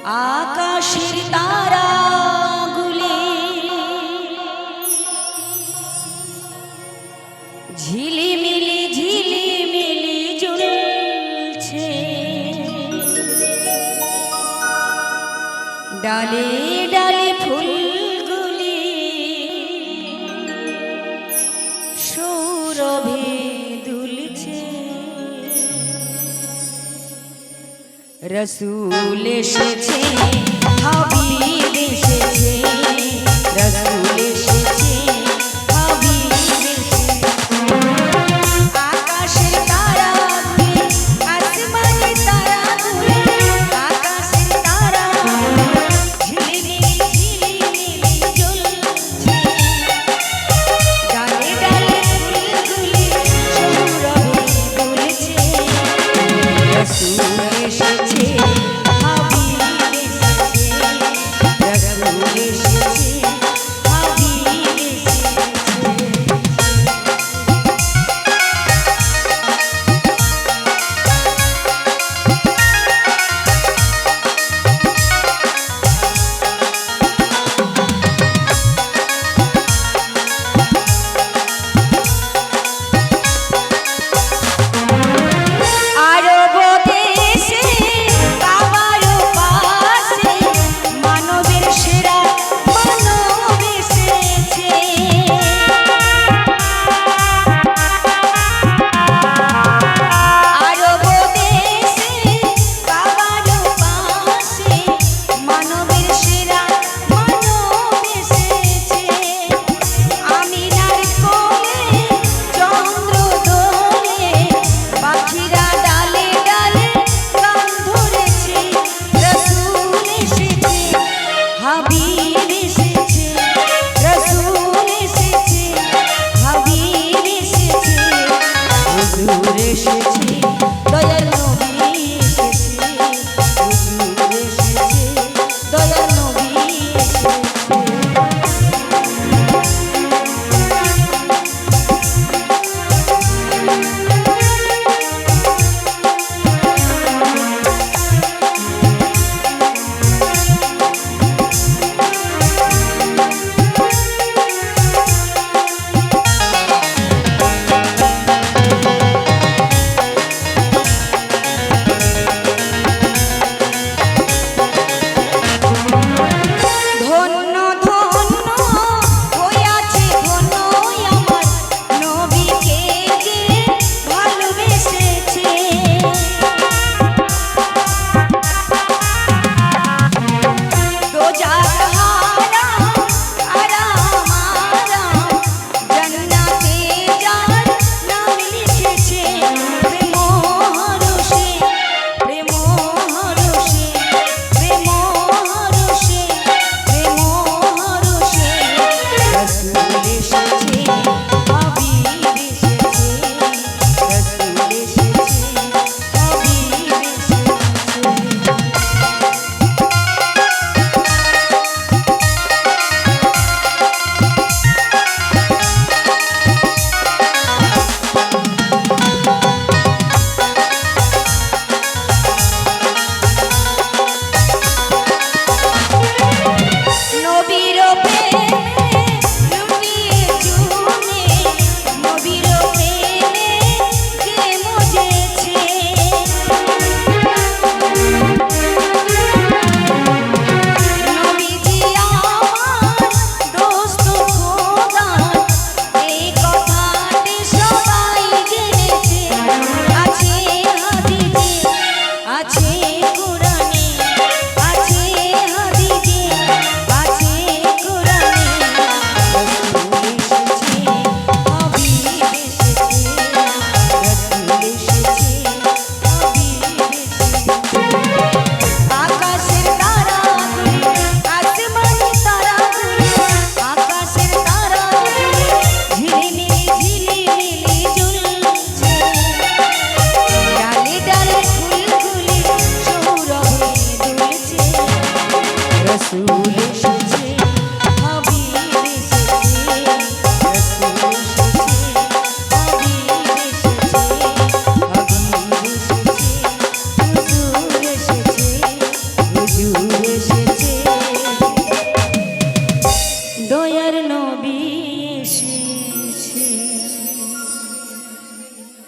আকাশের তারাগুলি ঝিলিমিলি ঝিলিমিলি জ্বলছে, ডালে ডালে ফুলগুলি সৌরভে দুলছে। রসুল এসেছে, হাবিব এসেছে, রসুল এসেছে, হাবিব এসেছে। আকাশের তারাগুলি, আসমানের তারাগুলি, আকাশের তারাগুলি ঝিলিমিলি ঝিলিমিলি জ্বলছে, ডালে ডালে ফুলগুলি সৌরভে দুলছে। রসুল এসেছে, হাবিব এসেছে, রসুল এসেছে, হাবিব এসেছে। আরব দেশে কাবার পাশে মানবের সেরা মানব এসেছে। আরব দেশে কাবার পাশে মানবের সেরা মানব এসেছে। আমিনার কোলে চন্দ্র দোলে, পাখিরা ডালে ডালে গান ধরেছে। রসুল এসেছে, হাবিব এসেছে, রসুল এসেছে, হাবিব এসেছে। হুজুর এসেছে, দয়ার নবী এসেছে, হুজুর এসেছে, দয়ার নবী এসেছে। ধন্য ধন্য হইয়াছে ধন্য আমার নবীকে যে ভালোবেসেছে। দোজাখ হারাম আরাম আরাম, জান্নাতে যার নাম লিখেছে। প্রেম হরষে, প্রেম হরষে, প্রেম হরষে, প্রেম হরষে। রসুল এসেছে, হাবিব এসেছে, রসুল এসেছে, হাবিব এসেছে। নবীর প্রেমে লুটিয়ে চুনে, নবীর প্রেমে কে মজেছে। নবীজি আমার দোস্ত খোদার, এই কথাটি সবাই জেনেছে। আছে হাদিসে, আছে কোরআনে, আছে হাদিসে, আছে কোরআনে। রসুল এসেছে, হাবিব এসেছে, রসুল এসেছে, হাবিব এসেছে। আকাশের তারাগুলি, আসমানের তারাগুলি, আকাশের তারাগুলি ঝিলিমিলি ঝিলিমিলি জ্বলছে, ডালে ডালে ফুলগুলি সৌরভে দুলছে। রসুল